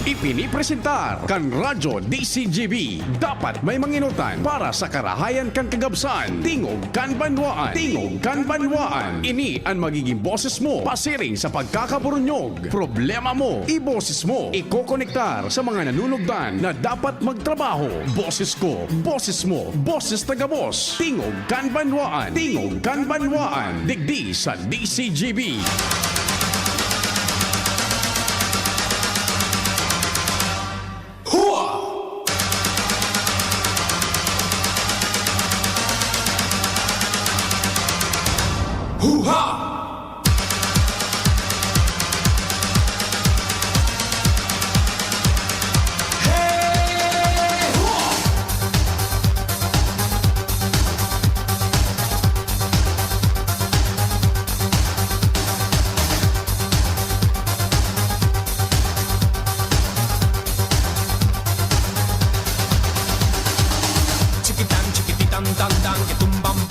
Ipinipresentar kan Radyo DCGB. Dapat may manginutan para sa karahayan kan kagabsan. Tingog kan banwaan. Tingog kan banwaan. Ini ang magiging boses mo pasiring sa pagkakaburunyog. Problema mo, iboses mo. Ikokonektar sa mga nanunugdan na dapat magtrabaho. Boses ko, boses mo, boses taga-boss. Tingog kan banwaan. Tingog kan banwaan. Digdi sa DCGB.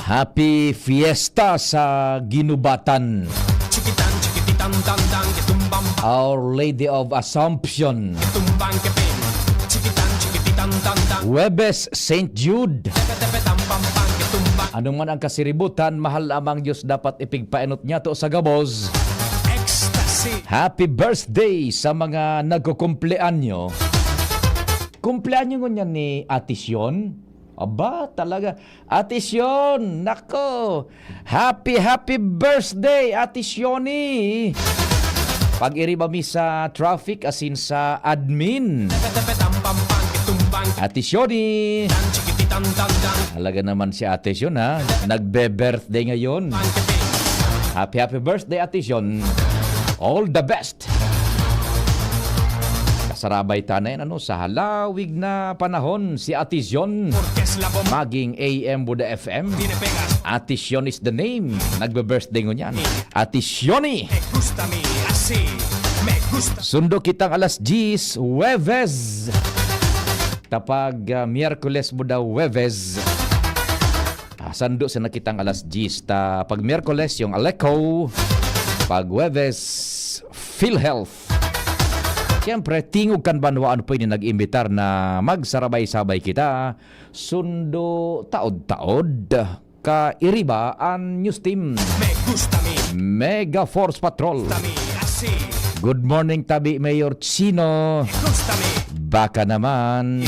Happy Fiesta sa Ginubatan. Our Lady of Assumption. Huwebes St. Jude. Anong man ang kasiributan, mahal amang Diyos dapat ipigpainot niya to sa gabos. Happy birthday sa mga nagkukumpleanyo. Kumpleanyo nga ni Atisyon. Aba, talaga. Atisyon, nako. Happy birthday, Atisyoni. Pag-iriba mi sa traffic asin sa admin. Atisyoni. Halaga naman si Atisyon, ha. Nagbe-birthday ngayon. Happy birthday, Atisyon. All the best. Sarabay tanay sa halawig na panahon si Atisyon maging AM Buda FM. Atisyon is the name. Nagbe-birthday ko niyan. Atisyoni. Sundo kitang alas 10 Huwebes. Tapag Miyerkules Buda Huwebes. Sando sa nakitang alas 10. Pag Miyerkules yung Aleco. Pag Huwebes PhilHealth. Siyempre, tingog kan banwaan po ini nag-imbitar na magsarabay-sabay kita. Sundo taod-taod ka iriba ang news team. Mega Force Patrol. Good morning, Tabi Mayor Chino. Baka naman.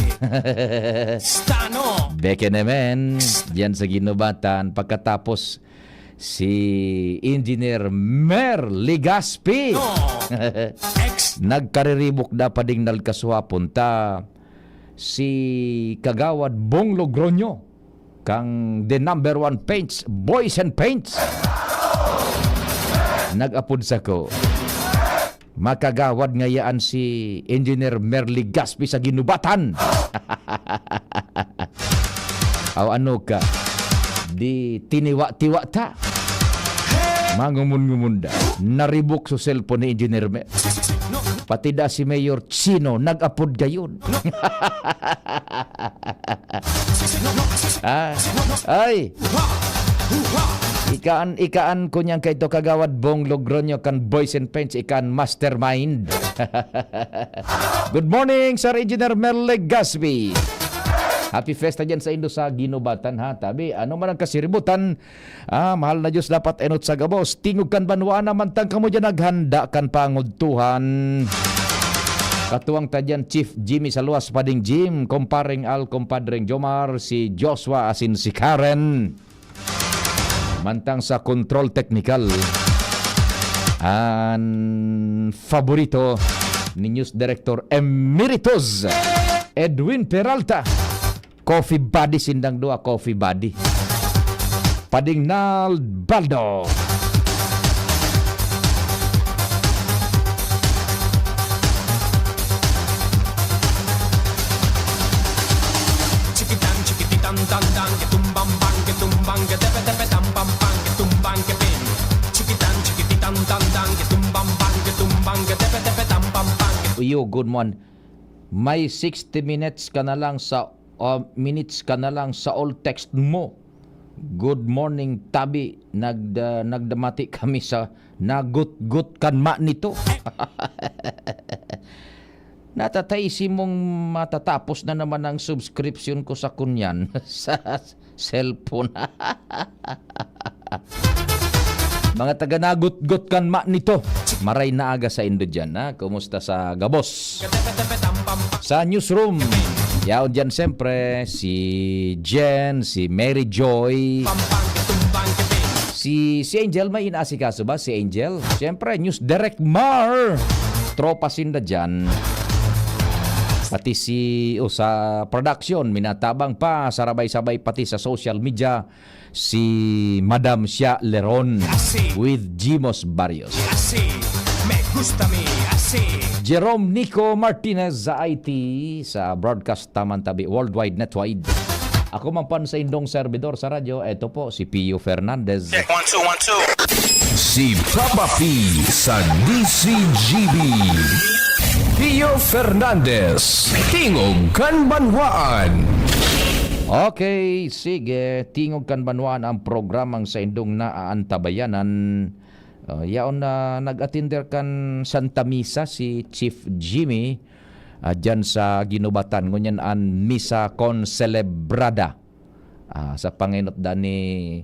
Beke naman. Diyan sa Ginubatan. Pagkatapos si Engineer Mer Ligaspi. Nagkariribok na pading nalkaswapon ta si Kagawad Bong Logronyo kang the number one paints, boys and paints. Nag-apod sa ko. Makagawad ngayaan si Engineer Merly Gaspi sa Ginubatan. Aw ano ka? Di tiniwa-tiwa ta. Mangumun-ngumunda. Naribok sa cellphone ni Engineer Mer. Pati da si Mayor Chino nag-apod gayon. Ay. Ikaan ko niyang kay to Kagawad Bong Logronyo kan Boys and Paints ikan mastermind. Good morning, Sir Engineer Merle Gasby. Happy Fiesta dyan sa Indo sa Ginubatan, ha. Tabi, ano man ang kasiributan, mahal na Diyos dapat enot sa gabos. Tingog kan banwaan naman tang kamo dyan naghanda kan pangudtuhan. Katuwang ta dyan, Chief Jimmy Saluas Pading Jim, Kumparing Al, Kumpadring Jomar, si Joshua asin si Karen. Mantang sa Control Technical, ang favorito ni News Director Emeritus Edwin Peralta. Coffee Buddy, sindang dua Coffee Buddy. Pading Nal Baldo. Tandang ketumbang bang ketumbang ketepe tepe tampam bang ketumbang kepin cikitan cikititan tandang ketumbang bang ketumbang ketepe tepe tampam bang. Uyo, good morning. May 60 minutes ka na lang sa all text mo. Good morning, Tabi. Nagdamati kami sa nagut-gut kan ma nito. Natatay mong matatapos na naman ang subscription ko sa kunyan sa cellphone. Mga taga-nagot-got kan ma nito. Maray na aga sa Indo dyan, ha? Kumusta sa Gabos? Sa newsroom, yaon dyan siyempre si Jen, si Mary Joy, si Angel. May inaasikaso ba si Angel? Siyempre, News Direct Mar. Tropa sinda dyan. Pati sa production, minatabang pa, sarabay-sabay pati sa social media, si Madam Sia Leron with Jimos Barrios. Así, me gusta mi, así. Jerome Nico Martinez sa IT, sa Broadcast Tamantabi Worldwide Netwide. Ako man pan sa indong servidor sa radyo, eto po si Pio Fernandez. Check 1 2 1 2. Si Papa P sa DCGB. Pio Fernandez, Tingog Kanbanwaan. Okay, sige. Tingog Kanbanwaan ang programang sa indong naaantabayanan. Yaon na nag-attender kan Santa Misa si Chief Jimmy dyan sa Ginubatan. Ngunyan ang Misa Concelebrada sa panginot ni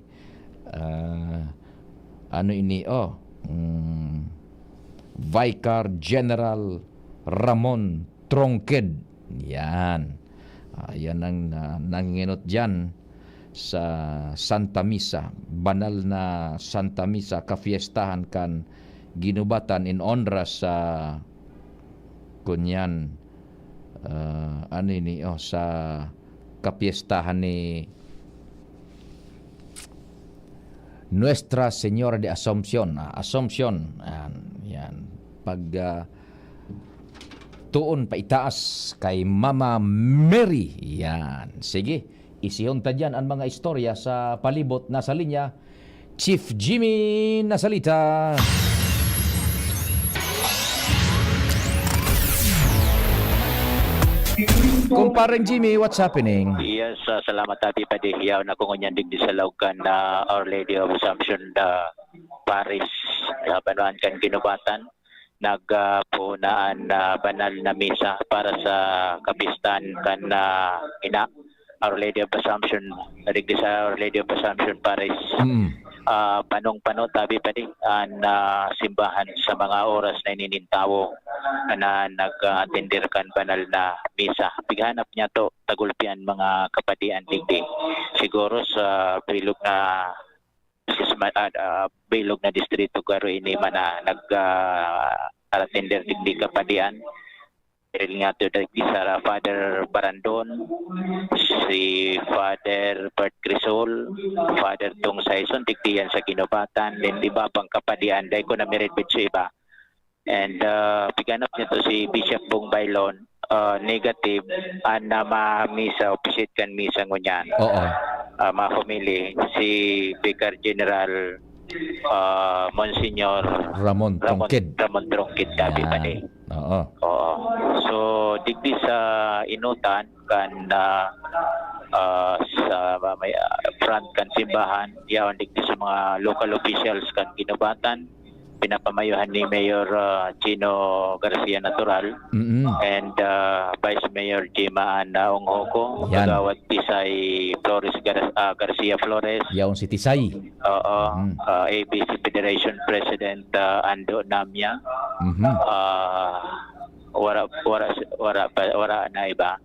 Vicar General Ramon Tronqued. Yan. Yan ang nanginot dyan sa Santa Misa. Banal na Santa Misa. Kafiestahan kan Ginubatan in honra sa kunyan. Sa kapiestahan ni Nuestra Señora de Asunción. Asunción. Yan. Pag tuon pa itaas kay Mama Mary. Yan. Sige, isiyon ta dyan ang mga istorya sa palibot. Nasa linya, Chief Jimmy Nasalita. Kumpareng Jimmy, what's happening? Yes, salamat Ati Padihiyaw na kung ngunyan digdi sa laukan na Our Lady of Assumption Paris, Banuan kan Ginubatan. Nagpunaan na banal na misa para sa kapistan kan ina Our Lady of Assumption, digdi sa Our Lady of Assumption Paris. Panong-pano tabi pa din ang simbahan sa mga oras na ininintawo na nag-attendir kan banal na misa. Pighanap niya to tagulpian mga kapatian digdi. Siguro sa bilog na distrito garo ini mana nag-attendir digdi kapatian. Dahil nga ito digdi sa Father Barandon, si Father Bert Crisol, Father Tong Saison, digdi yan sa Ginubatan, then iba pang kapadian, dahil ko na merit sa iba. And piganap niya to si Bishop Bong Bailon, negative, na ma-misa, opisit kan misa ngunyan. Oo. Ma-family, si Vicar General Monsignor Ramon Tronqued. Ramon Tronqued, dabi pa din. Oo. Oo. So, digdi sa inutan kan sa front kan simbahan, yawan digdi sa mga local officials kan Ginubatan, pinapamayuhan ni Mayor Chino Garcia Natural and Vice Mayor Jima Onghoko, Kagawad Tisay Flores Garcia Flores, yaon si Tisay. Oo. ABC Federation President Ando Namya. Wala na iba.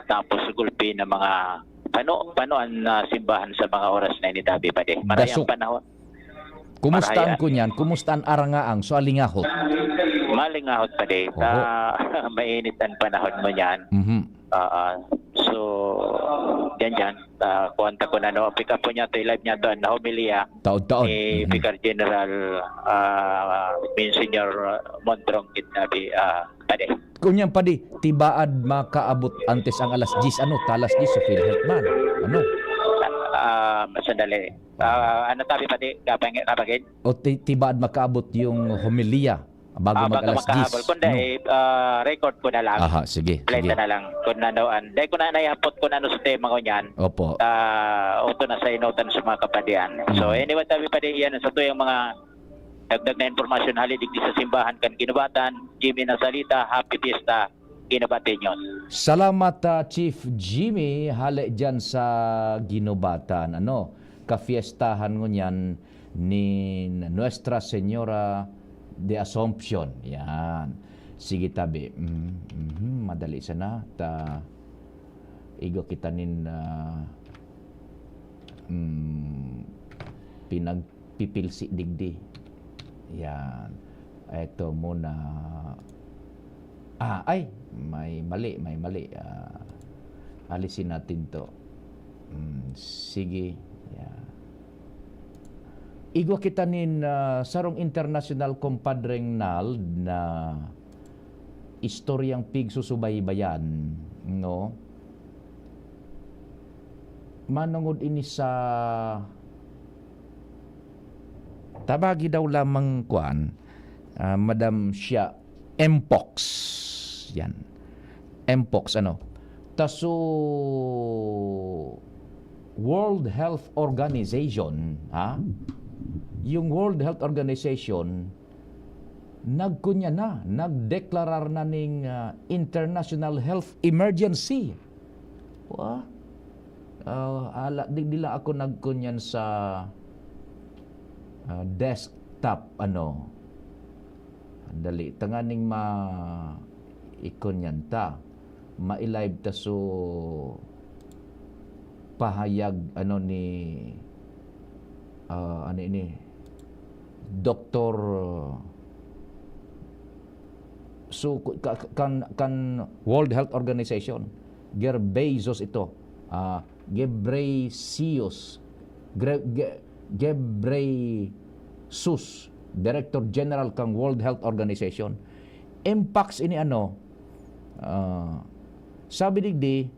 Tapos gulpi na mga paano ang simbahan sa mga oras na initabi pa din. Marayang panahon. Kumusta ang kunyan? Kumusta ang arangaang? So alingahot? Malingahot pa din. Mainit ang panahon mo yan. So, dyan. Kuwanta ko na, pick up po niya ito, live niya ito, na homilia Taon-taon. ni Vicar General Monsignor Montrong Kidnabi Pade. Kunyan padi, tibaad makaabot antes ang alas 10. Alas 10 sa PhilHealth man. Sandali. Tabi Pade, kapagin? O tibaad makaabot yung homilia bago mag-alas 10. Kundi, record ko na lang. Aha, sige. Play na lang. Kung nandoan. Dahil ko na naihapot ko na sa tema ko niyan. Opo. Uto na sa inutan sa mga kapadian. So, anyway, tabi pa din yan. Sa ito yung mga Dagdag na informasyon halidig di sa simbahan kan Ginubatan. Jimmy Nasalita, happy fiesta Ginabateños. Salamat Chief Jimmy hali dyan sa Ginubatan. Kafiestahan ngo niyan ni Nuestra Señora de Assumption. Yan. Sige tabi. Madali sana. Igo kita nin pinagpipilsi digdi. Yan. Ito muna. May mali. Alisin natin to. Sige. Yan. Igwa kita nin sarong international compadreng nal na istoryang pigsusubaybayan, no? Manungod ini sa tabagi daw lamang kuan, Madam siya Mpox. Yan. Mpox Taso World Health Organization, yung World Health Organization nagdeklarar na ning international health emergency. Dila ako nagkunyan sa desktop dali tanganing ikunyan ta ma-live ta so pahayag ni Dr. So kan World Health Organization Ghebreyesus ito Ghebreyesus Director General kang World Health Organization. Impacts ini sabi digdi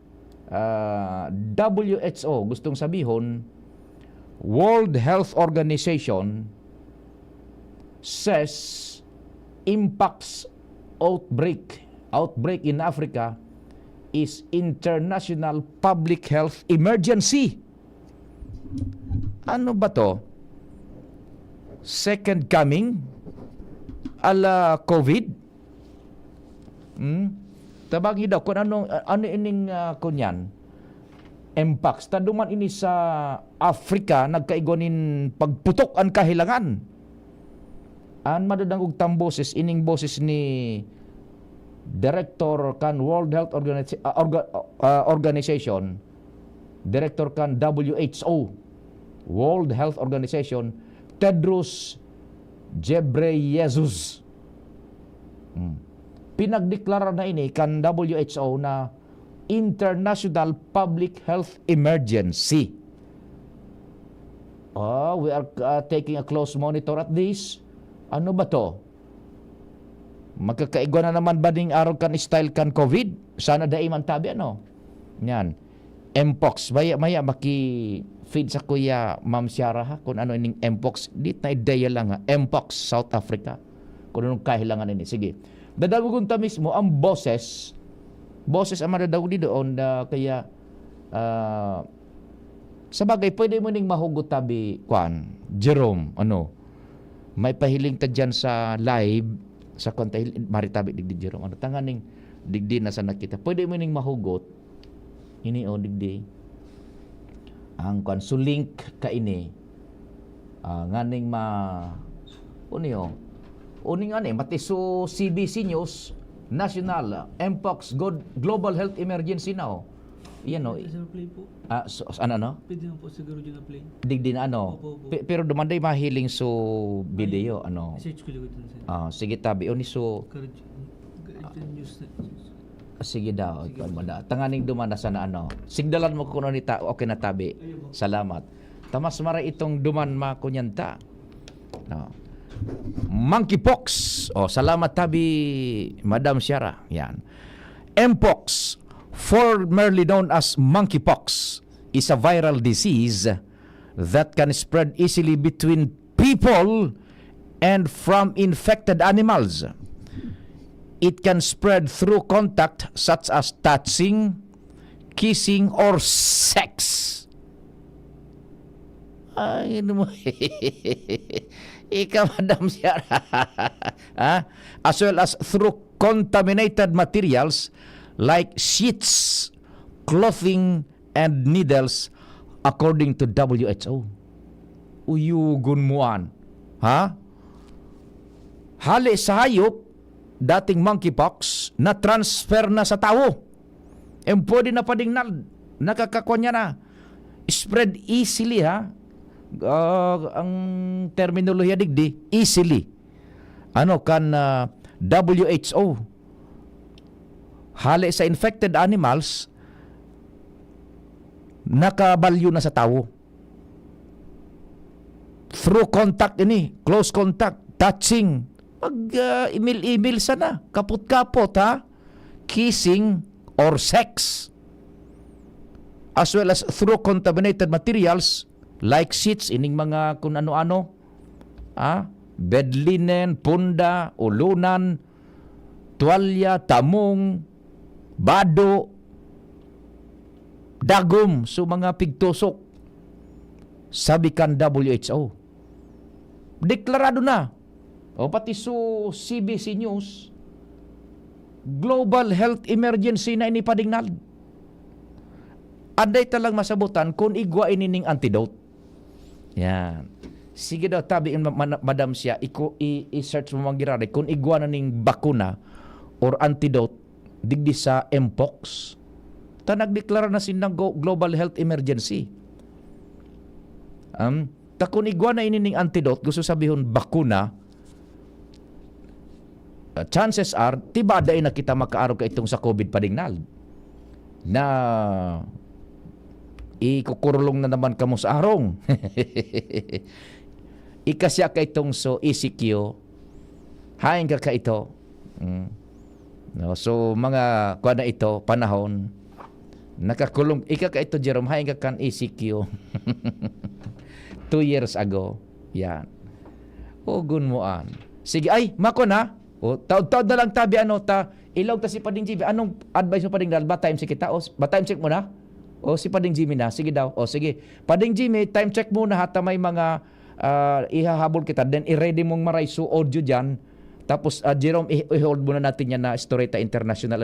WHO gustong sabihon World Health Organization says impacts outbreak in Africa is international public health emergency. Ano ba to? Second coming ala COVID? Tabagi daw kung ano ining kunyan impacts. Taduman ini sa Africa nagkaigonin pagputok ang kahilangan. An madadang og tamboses ining boses ni Director kan World Health Organization, Director kan WHO, World Health Organization, Tedros Ghebreyesus. Pinagdeklara na ini kan WHO na International Public Health Emergency. We are taking a close monitor at this. Ano ba to? Magkakaigwa na naman ba ding araw kan style kan COVID? Sana daiman tabi Yan. Mpox. Maya maki-feed sa kuya Ma'am Ciara ha kung ano ining Mpox. Dit na ideya lang ha. Mpox, South Africa. Kung anong kahilangan ini. Sige. Dadagugun ta mismo ang boses ang madadaw di doon kaya sa bagay pwede mo ning mahugot tabi kuan Jerome may pahiling ta dyan sa live sa konta maritabi digdi Jerome tanganing digdi na sa nakita pwede mo ning mahugot ini digdi ang kuan so link ka ini nganing uning matiso CBC News National Mpox Global Health Emergency now. Yan Sa play po. Pwede na po siguro dyan na play. Digdi na Opo. Pero dumanday mahiling so video Search ko lang ito sige tabi so Current news. sige daw tanganing dumana sana sigdalan mo kuno ni ta okay na tabi. Salamat. Tamas mara itong duman makunyanta. Monkeypox. Salamat tabi Madam Ciara. Yan. Mpox, formerly known as monkeypox, is a viral disease that can spread easily between people and from infected animals. It can spread through contact such as touching, kissing, or sex. Ay, Ikaw, Madam Sierra. Ha? As well as through contaminated materials like sheets, clothing, and needles according to WHO. Uyugon moan. Ha? Hali sa hayop, dating monkeypox, na transfer na sa tao. Pwede na padingnal. Nakakakuha niya na. Spread easily, ha? Ang terminolohiya digdi, easily. WHO. Hali sa infected animals, nakabalyo na sa tao. Through contact ini, close contact, touching, email sana, kapot-kapot, ha? Kissing or sex. As well as through contaminated materials like sheets, ining mga kung ano-ano, bed linen, punda, ulunan, tuwalya, tamong, bado, dagom, so mga pigtusok. Sabi kan WHO. Deklarado na. O pati so CBC News, global health emergency na ini padingnal. Aday talang masabutan kung igwa inining antidote. Yan. Sige daw, tabiin Madam siya, i-search mo manggirari kung igwa na ning bakuna or antidote digdi sa Mpox. Ta nagdeklara na sinang global health emergency. Ta kung igwa na inining antidote, gusto sabihon bakuna, chances are, tibada na kita makaaraw ka itong sa COVID padingnal. Na ikukurulong na naman kamo sa arong. Ikasya ka itong so ECQ, hain ka ito. No, so mga kuha na ito, panahon, nakakulong, ka ito Jerome, hain ka kan ECQ. 2 years ago. Yan. Ugun mo an. Sige, ay, mako na. O, taod-taod na lang tabi, ilaw ta si Pading Jimmy. Anong advice mo Pading Dal? Ba time check kita? O, ba time check mo na? O, si Pading Jimmy na. Sige daw. O, sige. Pading Jimmy, time check muna hata may mga ihahabol kita. Then, i-ready mong maraiso audio dyan. Tapos, Jerome, i-hold muna natin yan na Storeta International,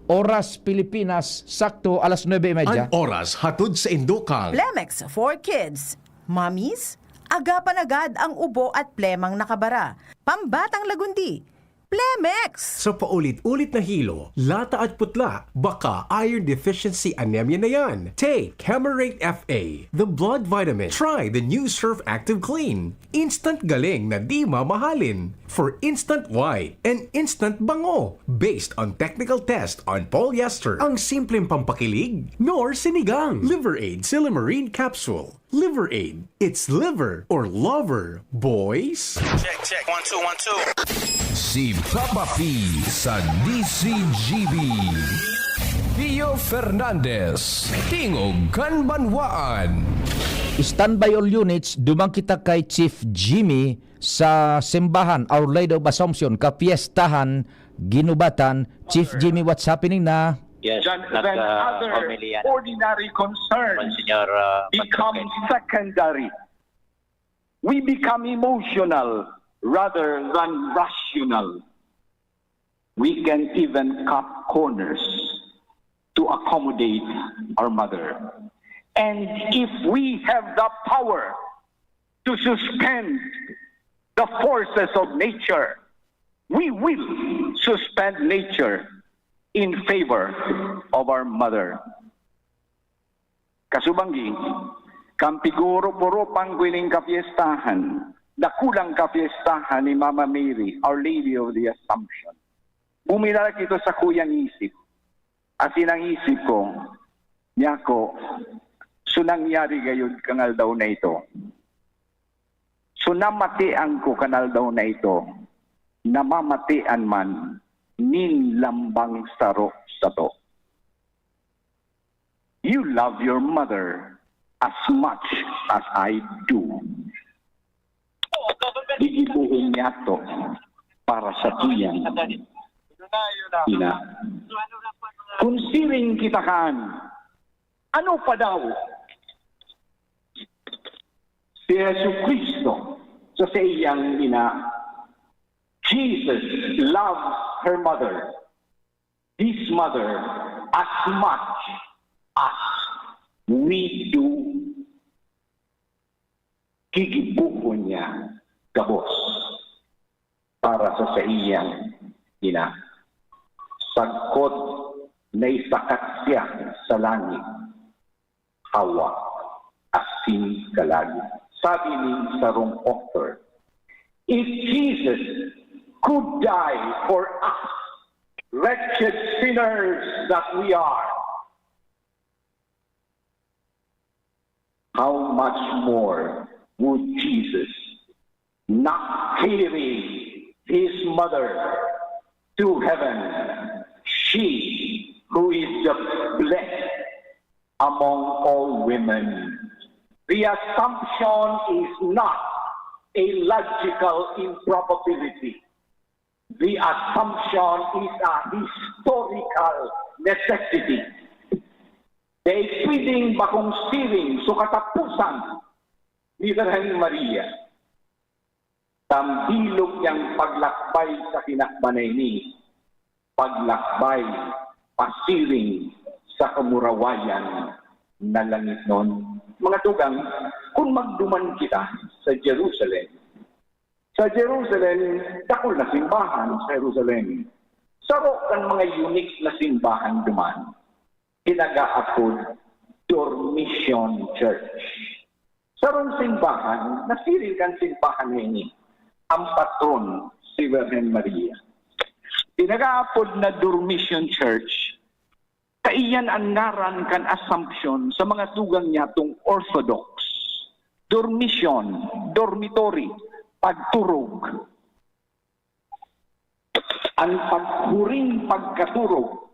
Oras Pilipinas, sakto, alas 9:30. Ang oras hatod sa Indokang. Plemex for Kids. Mommies, agapan agad ang ubo at plemang nakabara. Pambatang lagundi. Plemex! Sa paulit-ulit na hilo, lata at putla, baka iron deficiency anemia na yan. Take Camerate FA, the blood vitamin. Try the new Surf Active Clean. Instant galing na di mamahalin. For instant white and instant bango. Based on technical test on polyester. Ang simpleng pampakilig, nor sinigang. Liver Aid Silimarine Capsule. Liver Aid. It's liver or lover, boys. Check. 1 2 1 2. Si Papa P sa DCGB. Pio Fernandez, Tingog Kanbanwaan. Standby all units, dumang kita kay Chief Jimmy sa simbahan Our Lady of Assumption, kapiestahan, Ginubatan. Chief Jimmy, what's happening na? Yes, Then other nag-homilya na. ordinary concerns Monsignor become Patrick. secondary. We become emotional rather than rational. We can even cut corners to accommodate our mother. And if we have the power to suspend the forces of nature, we will suspend nature in favor of our mother. Kasubanggi, kampiguro puro pangwiling kapiestahan, dakulang kapiestahan ni Mama Mary, Our Lady of the Assumption. Bumilalak ito sa kuyang isip. Asin ang isip ko, niyako, sunangyari gayon kangal daw na ito. Sunamatian ko kanal daw na ito, namamatian man, nin lambang saro sa to. You love your mother as much as I do. Iibuhin niya to para sa tuyang ina. Kunsiring kita kan, ano pa daw? Si Jesu Cristo sa iyang ina. Jesus loves her mother, his mother, as much as we do. Gigibuhon niya gabos para sa iyang ina. Sagkot na isakat siya sa langit, hawa asin kalagi. Sabi ni sarong author, if Jesus could die for us, wretched sinners that we are, how much more would Jesus, not carry his mother to heaven, she who is the blessed among all women. The assumption is not a logical improbability. The assumption is a historical necessity. Dahil pwedeng bakong siring so katapusan ni Virgen Maria. Tambilog niyang paglakbay sa kinakbanay ni, paglakbay, pasiring sa kamurawayan na langit nun. Mga tugang, kung magduman kita sa Jerusalem, dakol na simbahan sa Jerusalem. Saro kan mga unique na simbahan duman. Ginagaapod Dormition Church. Sarong simbahan, nasiring kan simbahan ini, ang patron si Virgen Maria. Ginagaapod na Dormition Church, kaiyan ang ngaran kan assumption sa mga tugang niya tong Orthodox. Dormition, dormitory, pagturog. Ang paghuring pagkaturog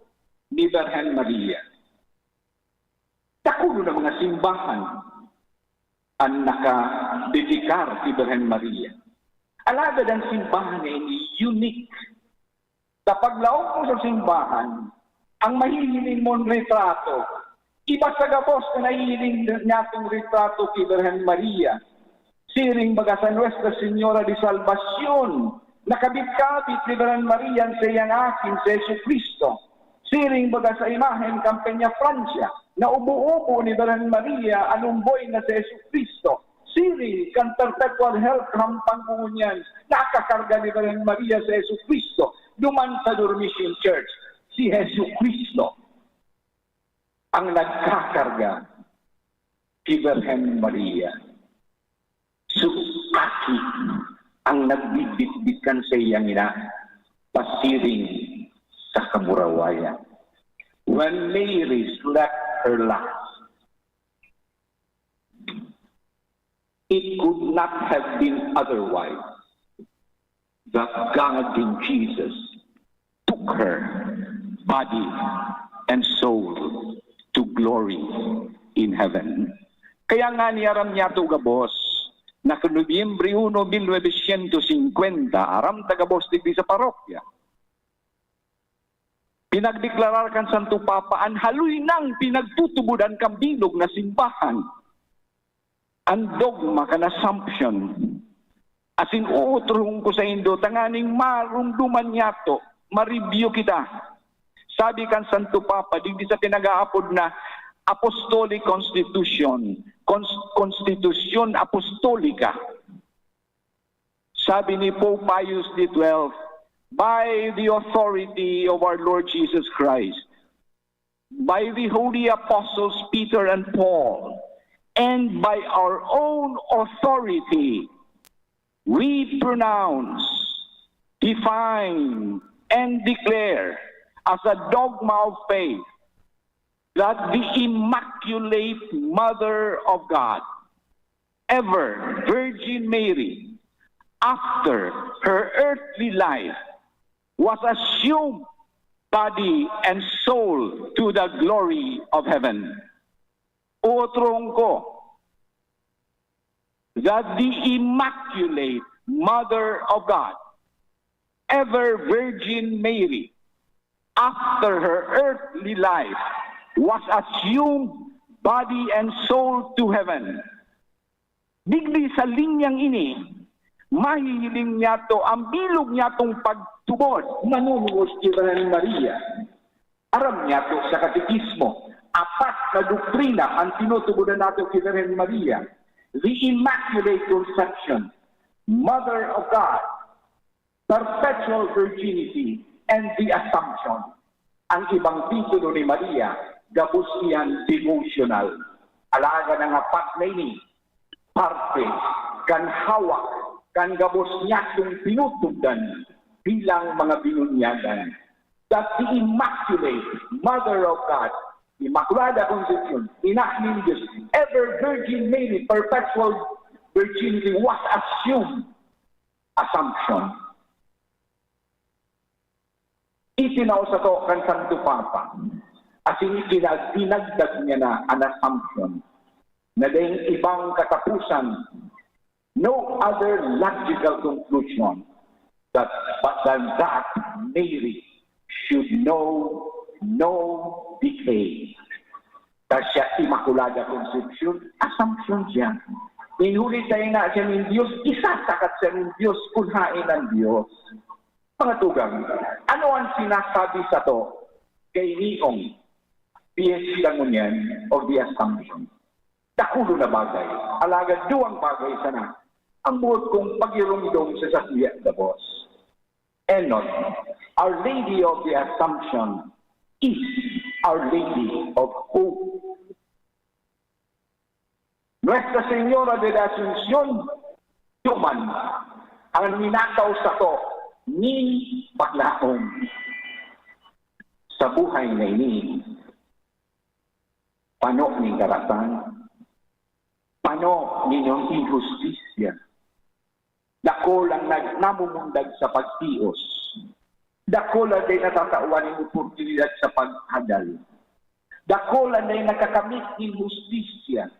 ni Virgen Maria. Takulo ng mga simbahan ang nakadedikar si Virgen Maria. Alagad ang simbahan ay unique. Kapag laok mo sa simbahan, ang mahihiling mong retrato, iba sa gabos na nahihiling niya itong retrato kay Virgen Maria. Siring baga sa Nuestra Señora de Salvacion, nakabit-kabit ni Virgen Maria sa iyang akin sa Yesu Cristo. Siring baga sa imahen Campania, Francia, na ubo-ubo ni Virgen Maria anumboy na sa Yesu Cristo. Siring kan perpetual health hampang kunyan, nakakarga ni Virgen Maria sa Yesu Cristo. Duman sa Dormition Church, si Yesu Cristo ang nagkakarga kay Virgen Maria. Sukati ang nagbibitbitan sa iyang ina, pasiring sa kamurawayan. When Mary slept her last, it could not have been otherwise that God in Jesus took her body and soul to glory in heaven. Kaya nga niyaram niya ito gabos, na Nobyembre 1, 1950, aram tagabos digdi sa parokya. Pinagdeklarar kan Santo Papa, ang haloy nang pinagtutubudan kang bilog na simbahan. Ang dogma kan assumption. Asin uutrong ko sa Indo, tanganing marumduman niya to, ma-review kita. Sabi kan Santo Papa, digdi sa pinag-aapod na Apostolic Constitution, Constitution Apostolica. Sabi ni Pope Pius XII, by the authority of our Lord Jesus Christ, by the holy apostles Peter and Paul, and by our own authority, we pronounce, define, and declare as a dogma of faith that the Immaculate Mother of God, ever Virgin Mary, after her earthly life, was assumed body and soul to the glory of heaven. Utrong ko that the Immaculate Mother of God, ever Virgin Mary, after her earthly life, was assumed body and soul to heaven. Digdi sa linyang ini, mahihiling niya to, ang bilog niya tong pagtubod, manunungos kay Maria. Aram niya to sa katekismo, apat na doktrina ang tinutubudan nato kay Maria. The Immaculate Conception, Mother of God, Perpetual Virginity, and the Assumption. Ang ibang titulo ni Maria, gabos iyan devotional. Alaga ng apat na ini, parte, kan hawak, kan gabos niya yung pinutugdan bilang mga binunyagan. That the Immaculate Mother of God, Immaculada Conception, Ina ni Diyos, ever Virgin Mary, perpetual virginity was assumed. Assumption. Itinaw sa to kan Santo Papa. Asing dinagdag niya na an assumption na dahil ibang katapusan, no other logical conclusion but than that Mary should know no decay. Kasi Immaculada Conception, assumption siya. Inhuli tayo na siya ng Diyos, isasakat siya ng Diyos, kunhain ng Diyos. Mga tugang, ano ang sinasabi sa to kay Niong Fiesta Ngunyan of the Assumption? Dakulo na bagay. Alagad duwang bagay sana. Ang buot kong pagirumdong sa Sasya Dabos. Enon, Our Lady of the Assumption is Our Lady of Hope. Nuestra Señora de la Asunción, tuman, ang minataw sa to, ni paglaong. Sa buhay na ini, pano ni karatan, pano ninyong injustisya, dako lang namumundag sa pagtios, dako lang din natatauan ng oportunidad sa paghadal, dako lang din nakakamit ng justisya,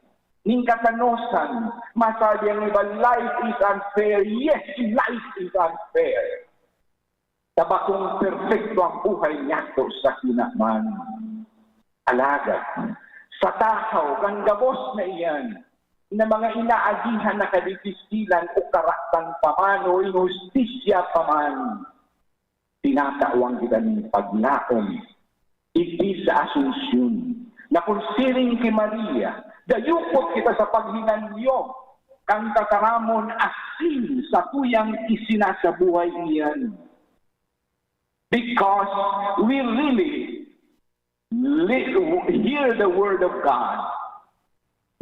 ning katanosan, masabi ang iba, life is unfair. Yes, life is unfair. Tabakong perfecto ang buhay niya to sa kinaman. Alagad, sa tahaw, kang gabos na iyan, na mga inaagihan na kadipisilan o karaktan paman o inustisya paman, tinatawang kita ng paglaom. Iti sa Asunsyon, na kung siring kay Maria, dayupot kita sa paghinanyo, kang tataramon asin sa tuyang isinasabuhay iyan. Because we really hear the Word of God,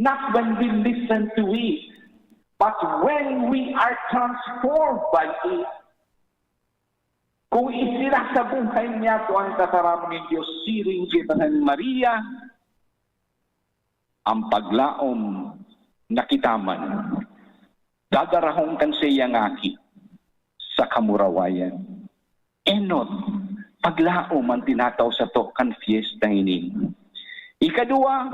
not when we listen to it, but when we are transformed by it. Kung isinasabuhay niya ito ang tataramon ng Diyos, siring kita ng Maria, ang paglaom nakitaman, dadarahong kan siya ngaki sa kamurawayan. Enot, paglaom ang tinataw sa to kan fiesta ini. Ikadua,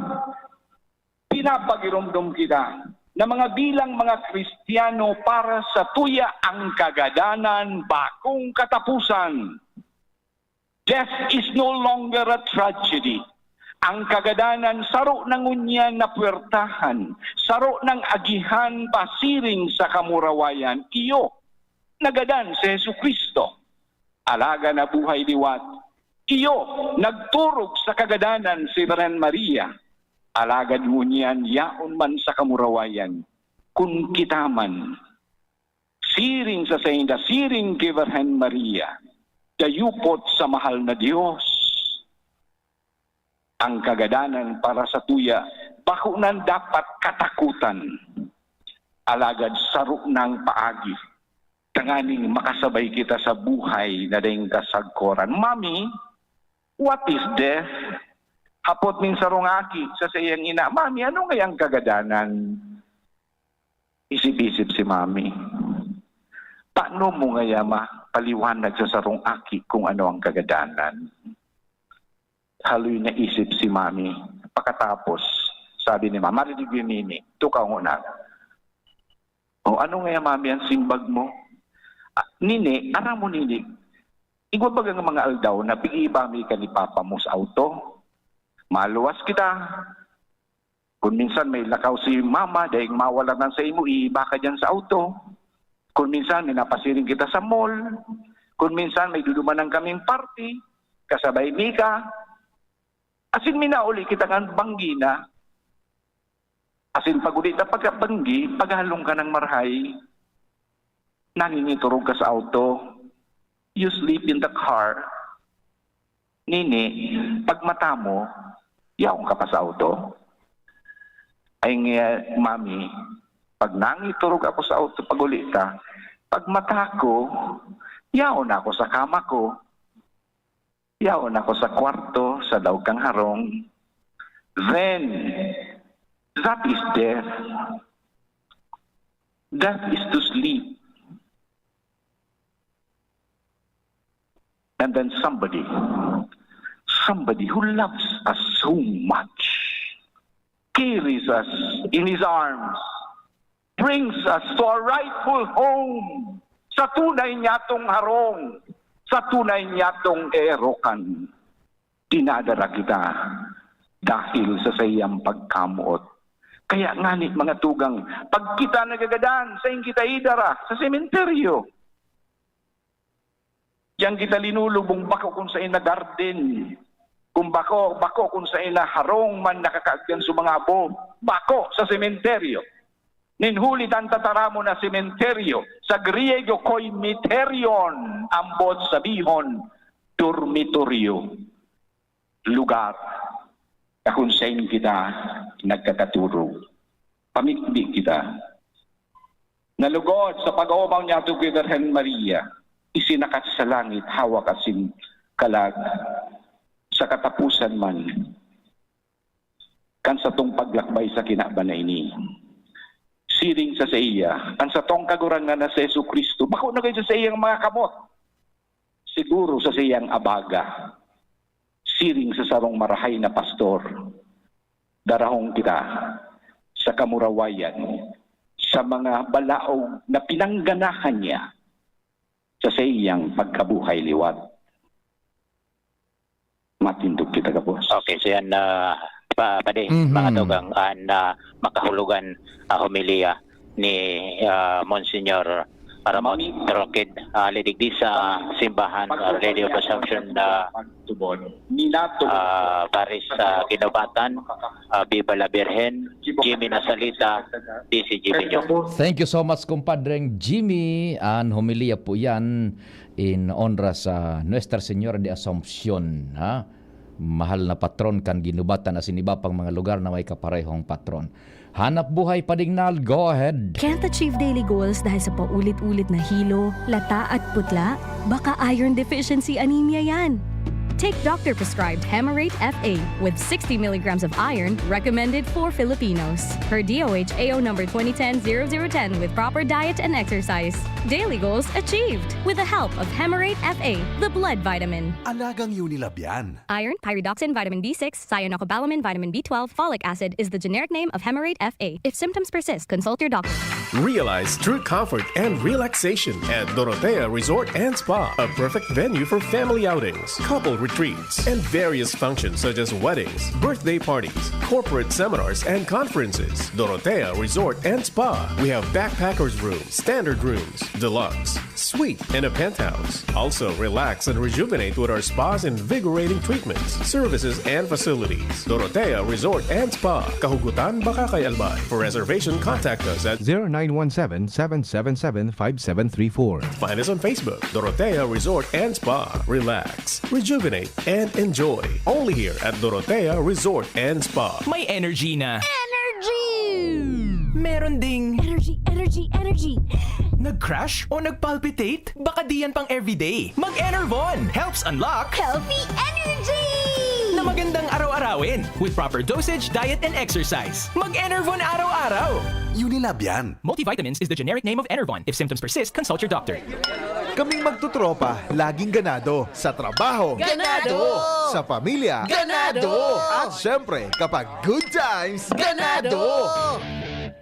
pinapagiromdom kita na mga bilang mga Kristiyano para sa tuya ang kagadanan bakong katapusan. Death is no longer a tragedy. Ang kagadanan, saro ng unyan na puwertahan, saro ng agihan pasiring sa kamurawayan, iyo, nagadan si Jesucristo. Alaga na buhay liwat, iyo, nagturog sa kagadanan si Virgen Maria. Alagad ngunyan, yaon man sa kamurawayan, kun kitaman, siring sa sainda, siring kay Virgen Maria, dayupot sa mahal na Diyos. Ang kagadanan para sa tuya, bako nan dapat katakutan. Alagad sarok ng paagi. Tanganing makasabay kita sa buhay na dahing kasagkoran. Mami, what is death? Hapot min sarong aki sa sayang ina. Mami, ano ngayang kagadanan? Isip-isip si Mami. Paano mo ngayama paliwanag sa sarong aki kung ano ang kagadanan? Haloy na isip si Mami. Pagkatapos, sabi ni Mama, marinig yung nini, ito ka una. O ano nga Mami ang simbag mo? Nini, aram mo nini, igwa ba ang mga aldaw na pig-ibami ka ni Papa mo sa auto? Maluwas kita. Kung minsan may lakaw si Mama, dahil mawala na sa imo, iiba ka dyan sa auto. Kung minsan may napasiring kita sa mall, kung minsan may dudumanan kaming party, kasabay mika, asin minauli kita ng banggi na, asin pagulit na pagkabanggi, paghalong ka ng marhay, nangingiturog ka sa auto, you sleep in the car, nini, pag mata mo, yaong ka pa sa auto. Ay mami, pag nangiturog ako sa auto paguli ka, pag mata ko, yaon ako sa kama ko, yaon ako sa kwarto, sa daw kang harong. Then, that is death. Death is to sleep. And then somebody who loves us so much, carries us in his arms, brings us to our rightful home, sa tunay niyatong harong, sa tunay niyatong erokan. Dinadara kita dahil sa sayang pagkamuot. Kaya nganit mga tugang, pag kita nagagadan, sa kita idara, sa sementeryo. Yang kita linulubong bako kung sa ina garden, kung bako kung sa ina harong man nakakaagyan sa mga abo, bako sa sementeryo. Ninhulit ang tataramo na sementeryo, sa Griego koimiterion, ambot sabihon, dormitoryo, lugar na kung saan kita nagkakaturo. Pamikdi kita. Nalugod sa pag-oomaw niya ito kay Virgen Maria, isinakat sa langit, hawak asin kalag, sa katapusan man, kan sa tong paglakbay sa kinaban na ini. Siring sa iya, ang sa tong kagurangan na sa Yesu Kristo, bako na kayo sa iyang mga kamot. Siguro sa iyang abaga, siring sa sarong marahay na pastor, darahong kita sa kamurawayan, sa mga balaog na pinangganahan niya sa iyang pagkabuhay liwat. Matindog kita ka, boss. Okay, so yan, pade, mga tugang, makahulugan homilia ni Monsignor Ramon Roquid, lidigdi sa simbahan Radio Assumption Paris Kinobatan, Viva la Virgen, Jimmy Nasalita, DCGB. Thank you so much, kumpadreng Jimmy. Ang homilia po yan in honra sa Nuestra Señora de Asunción. Ha? Mahal na patron kan ginubatan as iba pang mga lugar na may kaparehong patron. Hanap buhay Padignal, go ahead. Can't achieve daily goals dahil sa paulit-ulit na hilo, lata at putla? Baka iron deficiency anemia yan. Take doctor-prescribed Hemarate FA with 60 milligrams of iron recommended for Filipinos. Per DOH AO number 2010-0010 with proper diet and exercise. Daily goals achieved with the help of Hemarate FA, the blood vitamin. Alagang Unilab yan. Iron, pyridoxine, vitamin B6, cyanocobalamin, vitamin B12, folic acid is the generic name of Hemarate FA. If symptoms persist, consult your doctor. Realize true comfort and relaxation at Dorotea Resort and Spa, a perfect venue for family outings, couple retreats, and various functions such as weddings, birthday parties, corporate seminars, and conferences. Dorotea Resort and Spa. We have backpackers rooms, standard rooms, deluxe, suite, and a penthouse. Also, relax and rejuvenate with our spas and invigorating treatments, services, and facilities. Dorotea Resort and Spa, Kahugutan, Bakakay, Albay. For reservation, contact us at 0917-777-5734. Find us on Facebook, Dorotea Resort and Spa. Relax, rejuvenate, and enjoy. Only here at Dorotea Resort and Spa. May energy na. Energy! Meron ding Energy! nag-crash o nag-palpitate? Baka di yan pang everyday. Mag-Enervon helps unlock Healthy energy! na magandang araw-arawin with proper dosage, diet, and exercise. Mag-Enervon araw-araw. Unilab yan. Multivitamins is the generic name of Enervon. If symptoms persist, consult your doctor. Kaming magtutropa, laging ganado. Sa trabaho, Ganado! Sa pamilya, Ganado! At syempre, kapag good times, ganado!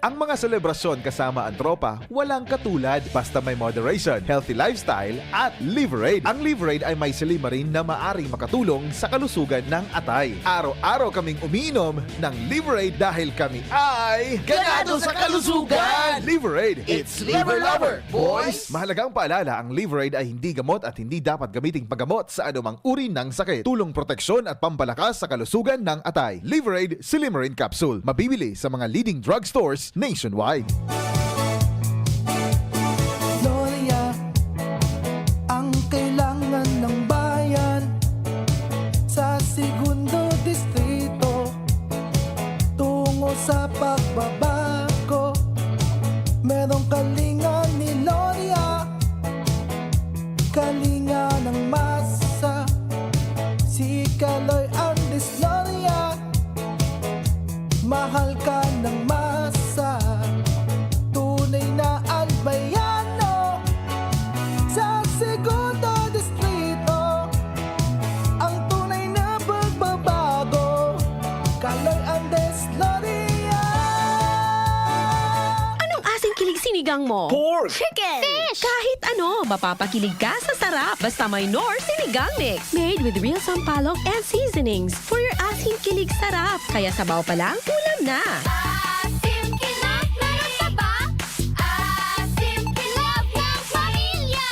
Ang mga selebrasyon kasama ang tropa, walang katulad basta may moderation, healthy lifestyle at Liverade. Ang Liverade ay may silimarin na maaring makatulong sa kalusugan ng atay. Araw-araw kaming umiinom ng Liverade dahil kami ay ganado sa kalusugan! Liverade, It's Liver Lover, boys! Mahalagang paalala, ang Liverade ay hindi gamot at hindi dapat gamiting paggamot sa anumang uri ng sakit. Tulong proteksyon at pampalakas sa kalusugan ng atay. Liverade Silimarin Capsule. Mabibili sa mga leading drugstores nationwide. Gloria, ang kailangan ng bayan sa segundo distrito tungo sa pagbabago. Merong kalinga ni Gloria, kalinga ng masa, si Kaloy Andes Gloria, mahal ka ng masa, tunay na albayano sa segundo distrito, ang tunay na pagbabago, Kaloy Andes Gloria. Anong asing kilig sinigang mo? Pork! Chicken! Fish! Kahit ano, mapapakilig ka sa sarap basta may Knorr Sinigang Mix. Made with real sampalok and seasonings for your asing kilig sarap. Kaya sabaw pa lang, ulam na. Asim kilap, meron ka ba? Asim kilap ng pamilya.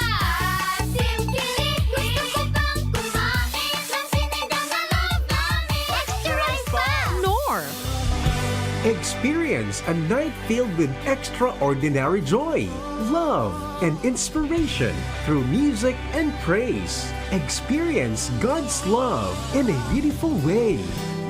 Asim kilig, gusto ko bang kumain ng sinigang na love namin? Extra rice pa! Knorr! Experience a night filled with extraordinary joy, love, and inspiration through music and praise. Experience God's love in a beautiful way.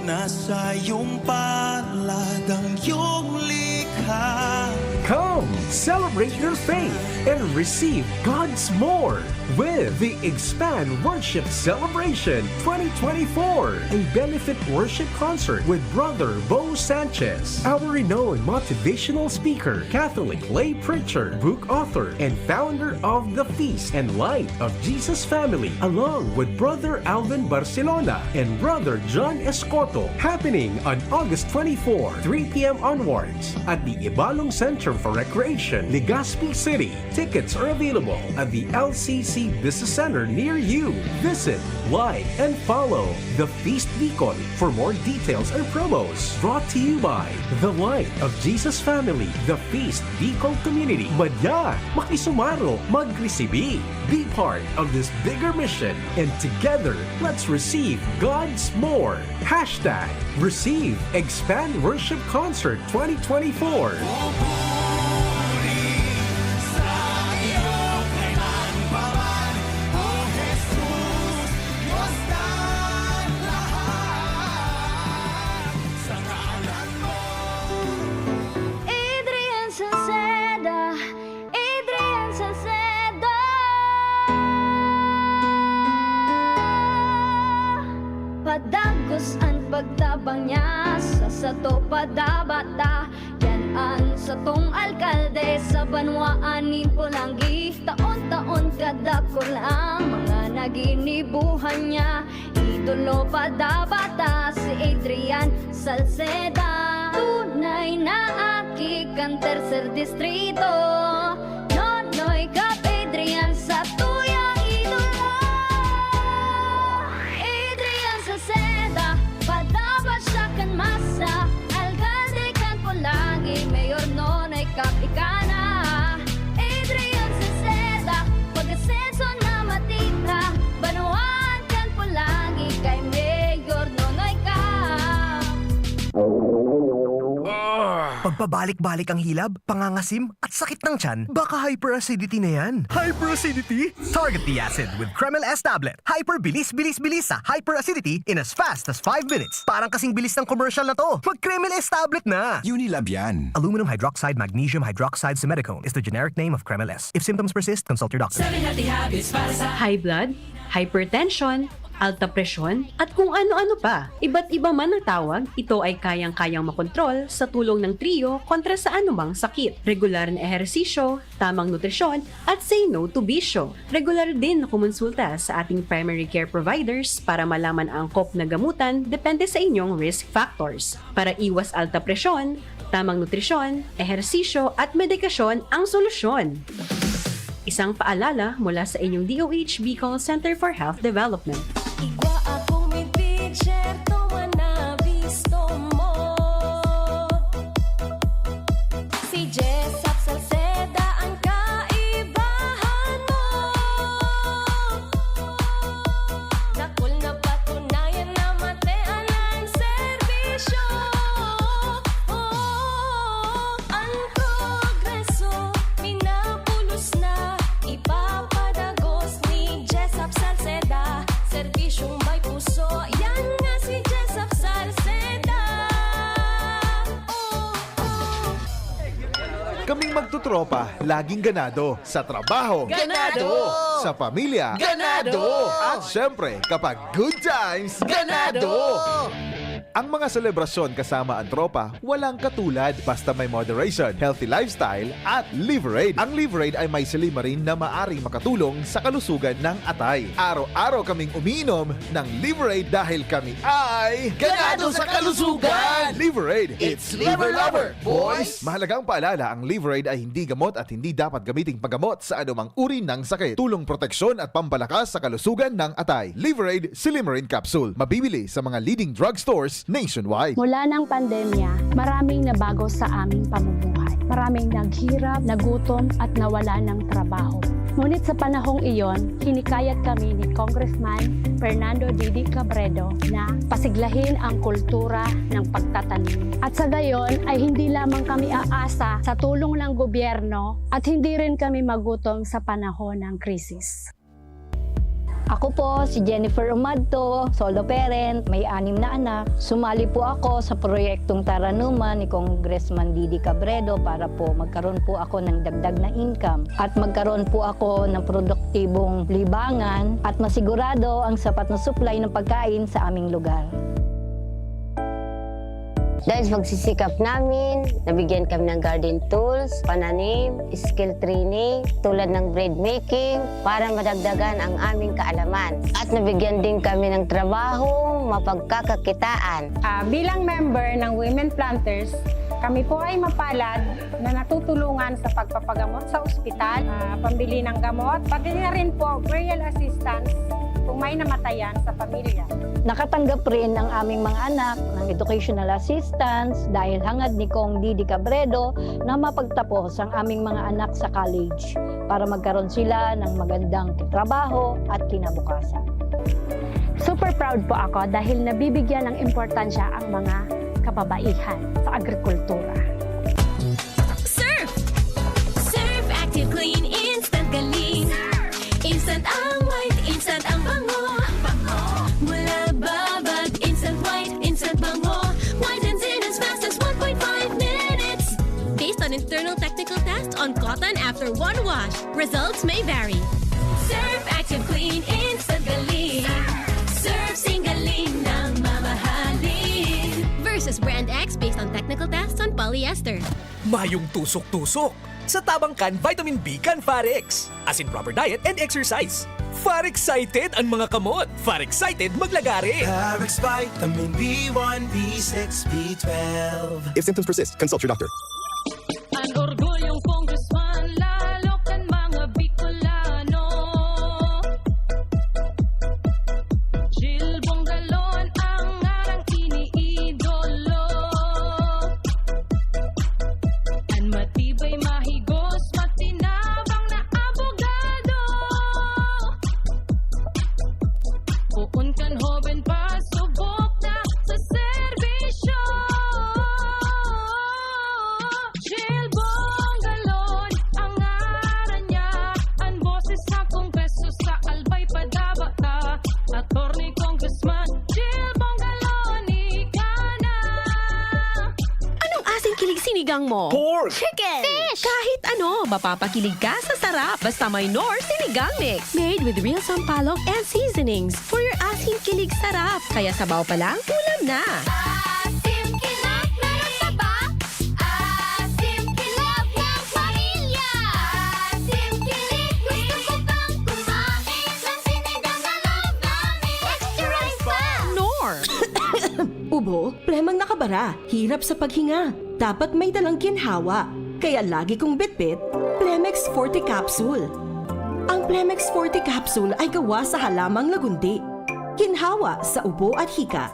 Nasa iyong palad ang iyong likha. Come, celebrate your faith and receive God's more with the Expand Worship Celebration 2024, a benefit worship concert with Brother Bo Sanchez, our renowned motivational speaker, Catholic lay preacher, book author, and founder of the Feast and Light of Jesus Family, along with Brother Alvin Barcelona and Brother John Escoto, happening on August 24, 3 p.m. onwards at the Ibalong Center for Recreation, Legazpi City. Tickets are available at the LCC Business Center near you. Visit, like, and follow The Feast Beacon for more details and promos. Brought to you by The Light of Jesus Family, The Feast Beacon Community. Madya, makisumaro, magresibi. Be part of this bigger mission, and together, let's receive God's more. Hashtag Receive Expand Worship Concert 2024. Adrian Salceda, Adrian Salceda. Padagos ang pagtabang niya sa sato padabata. Yan ang satong alkalde sa banwaan ni Pulangi. Taon-taon kadako lang mga naginibuhan niya. Idolo padabata si Adrian Salceda. Tunay na aki kang tercer distrito. Nonoy kap Adrian sa tuyang idolo. Adrian Salceda, padaba siya kan masa. Alcalde kan Pulangi, mayor nonoy kap ikana. Adrian Salceda, pag-asenso na matita. Banuan kan Pulangi, kay mayor nonoy kap. Pagpabalik-balik ang hilab, pangangasim, at sakit ng tiyan, baka hyperacidity na yan. Hyperacidity? Target the acid with Kremel S tablet. Hyper bilis-bilis-bilis sa hyperacidity in as fast as 5 minutes. Parang kasing bilis ng commercial na to. Mag Kremel S tablet na. Unilab yan. Aluminum hydroxide magnesium hydroxide simethicone is the generic name of Kremel S. If symptoms persist, consult your doctor. 7 healthy habits para sa high blood, hypertension, alta presyon, at kung ano-ano pa. Iba't iba man ang tawag, ito ay kayang-kayang makontrol sa tulong ng trio kontra sa anumang sakit. Regular na ehersisyo, tamang nutrisyon, at say no to bisyo. Regular din na kumonsulta sa ating primary care providers para malaman ang angkop na gamutan depende sa inyong risk factors. Para iwas alta presyon, tamang nutrisyon, ehersisyo at medikasyon ang solusyon. Isang paalala mula sa inyong DOH Bicol Center for Health Development. Igwa akong may picture, tuwa na visto mo. Si Jessup Salceda ang kaibahan mo. Dakol na patunayan na matean ang serbisyo. Ang progreso, minapulos na, ipapadagos ni Jessup Salceda. Serbisyong may puso, yan nga si Jessup Salceda. Kaming magtutropa, laging ganado. Sa trabaho, Ganado! Sa pamilya, Ganado! At syempre, kapag good times, Ganado! Ang mga selebrasyon kasama ang tropa, walang katulad basta may moderation, healthy lifestyle at Liverade. Ang Liverade ay may silimarin na maaring makatulong sa kalusugan ng atay. Araw-araw kaming umiinom ng Liverade dahil kami ay Ganado sa kalusugan! Liverade, It's Liver Lover, boys! Mahalagang paalala, ang Liverade ay hindi gamot at hindi dapat gamiting paggamot sa anumang uri ng sakit. Tulong proteksyon at pampalakas sa kalusugan ng atay. Liverade Silimarin Capsule. Mabibili sa mga leading drugstores nationwide. Mula ng pandemya, maraming nabago sa aming pamumuhay. Maraming naghirap, nagutom at nawala ng trabaho. Ngunit sa panahong iyon, hinikayat kami ni Congressman Fernando Didi Cabredo na pasiglahin ang kultura ng pagtatanim. At sa gayon ay hindi lamang kami aasa sa tulong ng gobyerno at hindi rin kami magutom sa panahon ng krisis. Ako po si Jennifer Umadto, solo parent, may 6 na anak. Sumali po ako sa proyektong Taranuman ni Congressman Didi Cabredo para po magkaroon po ako ng dagdag na income at magkaroon po ako ng produktibong libangan at masigurado ang sapat na supply ng pagkain sa aming lugar. Dahil sa pagsisikap namin, nabigyan kami ng garden tools, pananim, skill training, tulad ng bread making, para madagdagan ang aming kaalaman. At nabigyan din kami ng trabaho, mapagkakakitaan. Bilang member ng Women Planters, kami po ay mapalad na natutulungan sa pagpapagamot sa ospital, pambili ng gamot, pati na rin po burial assistance kung may namatayan sa pamilya. Nakatanggap rin ang aming mga anak ng educational assistance dahil hangad ni Kong Didi Cabredo na mapagtapos ang aming mga anak sa college para magkaroon sila ng magandang trabaho at kinabukasan. Super proud po ako dahil nabibigyan ng importansya ang mga kababaihan sa agrikultura. Surf! Surf Active Clean Instant Galing. Instant ang white, instant ang bango. Mula babad, instant white, instant bango. Whitens in as fast as 1.5 minutes. Based on internal technical tests on cotton after one wash, results may vary. Surf Active Clean Instant Galing. Surf sing galing ng mamahalin. Versus Brand X based on technical tests on polyester. Mayong tusok-tusok. Sa Tabangkan Vitamin B kan Farex. As in proper diet and exercise. Far-excited ang mga kamot. Far-excited maglagari. Farex Vitamin B1, B6, B12. If symptoms persist, consult your doctor. Ang orgulyong congressman, lalo kan mga Bicolano. Jill Bongalon ang ngarang iniidolo. Ang matibay mahigos, matinabang na abogado. Puun kan hoben pa, subok na sa serbisyo. Jill Bongalon, ang ngaran niya, ang boses sa kongreso sa albay padabata. Attorney Congressman Jill Bongalon, ika na. Anong asing kilig sinigang sinigang mo? Pork! Chicken! Fish! Kahit ano, mapapakilig ka sa sarap basta may Knorr Sinigang Mix. Made with real sampalok and seasonings for your asim kilig sarap. Kaya sabaw pa lang, ulam na. Asim Kilab, meron ka ba? Asim Kilab ng pamilya. Asim Kilig, gusto ko pang kumain ng sinigang na loob namin. Extra rice pa! Knorr! Ubo, premang nakabara, hirap sa paghinga. Dapat may dalang ginhawa. Kaya lagi kong bitbit, Plemex Forte Capsule. Ang Plemex Forte Capsule ay gawa sa halamang lagundi. Ginhawa sa ubo at hika.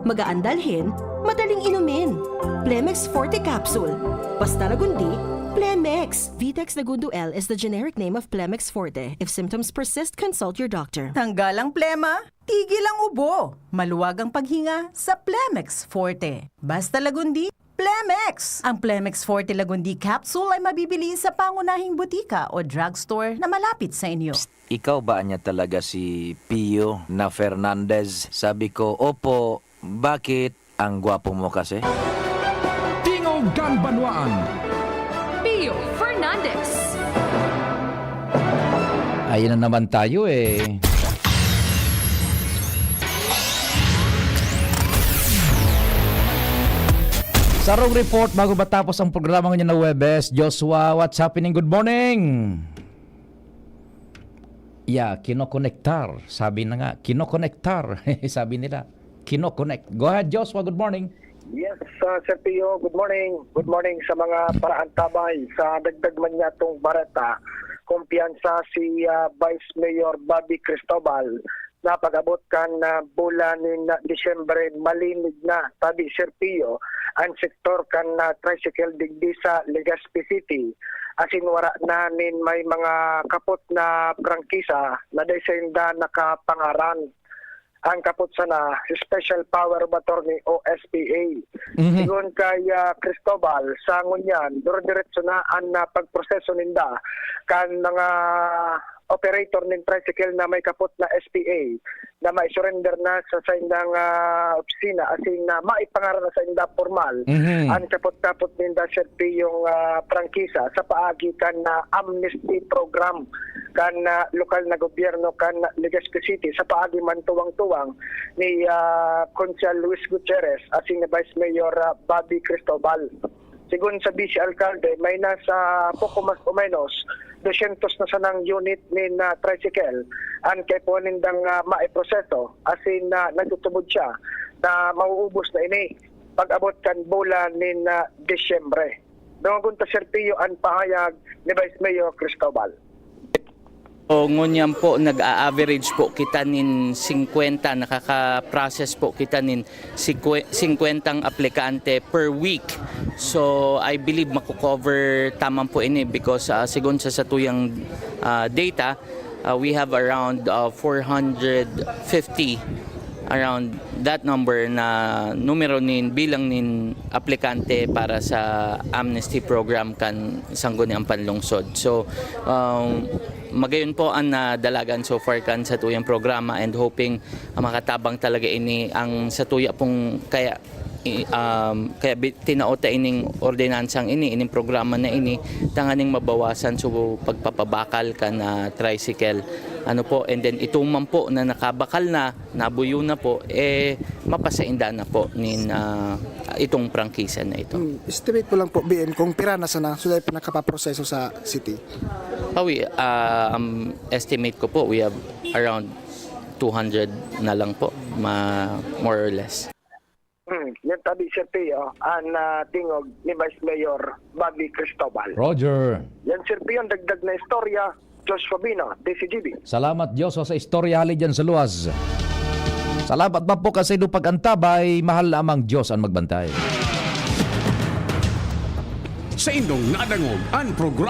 Magaan dalhin, madaling inumin. Plemex Forte Capsule. Basta lagundi, Plemex. Vitex Nagundo L is the generic name of Plemex Forte. If symptoms persist, consult your doctor. Tanggal ang plema, tigil ang ubo. Maluwag ang paghinga sa Plemex Forte. Basta lagundi, Plemex. Ang Plemex Forte Lagundi Capsule ay mabibili sa pangunahing butika o drugstore na malapit sa inyo. Ikaw ba niya talaga si Pio na Fernandez? Sabi ko, opo. Bakit? Ang gwapo mo kasi. Tingog Ganbanwaan. Pio Fernandez. Ayun na naman tayo eh. Sarong report bago matapos ang programa ngayon na Webes. Joshua, what's happening? Good morning! Yeah, kinokonektar. Sabi na nga, kinokonektar. Sabi nila, kinoconnect. Go ahead, Joshua. Good morning. Yes, Sir Pio, good morning. Good morning sa mga paraantabay. Sa dagdag man niya itong bareta, kumpiyansa si Vice Mayor Bobby Cristobal na pag-abot kan na bulan ni Disyembre malinig na sabi Sir Pio ang sektor kan na tricycle digdi sa Legazpi City asin wara namin may mga kapot na prangkisa na desenda nakapangaran ang kapot sana Special Power of Attorney o SPA. Sigon kay Cristobal sa ngunyan diretso na ang pagproseso ninda kan mga operator ng tricycle na may kapot na SPA na mai-surrender na sa indang opisina asin na maipangaran na sa indang formal ang kapot-kapot ninda serpi yung prangkisa sa paagi kan na amnesty program kan lokal na gobyerno kan Legazpi City sa paagi man tuwang-tuwang ni Consul Luis Gutierrez asin ni Vice Mayor Bobby Cristobal. Sigun sa Vice Alcalde, may nasa poco mas o menos 200 na sanang unit ni tricycle ang kay po nindang maiproseso asin na nagtutubod siya na mauubos na ini pag-abot kan bulan ni Disyembre. Nungun ta Sir Pio ang pahayag ni Vice Mayor Cristobal. O ngunyan po, nag-a-average po kita nin 50, nakaka-process po kita nin 50 aplikante per week. So I believe makukover tamang po ini because sigon sa tuyang data, we have around 450 around that number na numero nin bilang nin aplikante para sa amnesty program kan sangguni ang panlungsod. So magayon po ang dalagan so far kan sa tuyang programa and hoping makatabang talaga ini ang sa tuya pong kaya tinaota ining ordinansang ining programa na ini tanganing mabawasan so pagpapabakal kan tricycle ano po and then ituman po na nakabakal na nabuyo na po mapasainda na po nin itong prangkisa na ito. Estimate po lang po BN kung pira na sana so dahil pinakapaproseso sa city. Estimate ko po we have around 200 na lang po more or less. Yan tabi Sir Pio ang tingog ni Vice Mayor Bobby Cristobal. Roger. Yan Sir Pio ang dagdag na istorya. Josh Fabino, DCGB. Salamat Diyos sa istorya hali dyan sa luwas. Salamat pa po kasi do pag-antabay, mahal lamang Diyos ang magbantay. Sa indong nadangog ang programa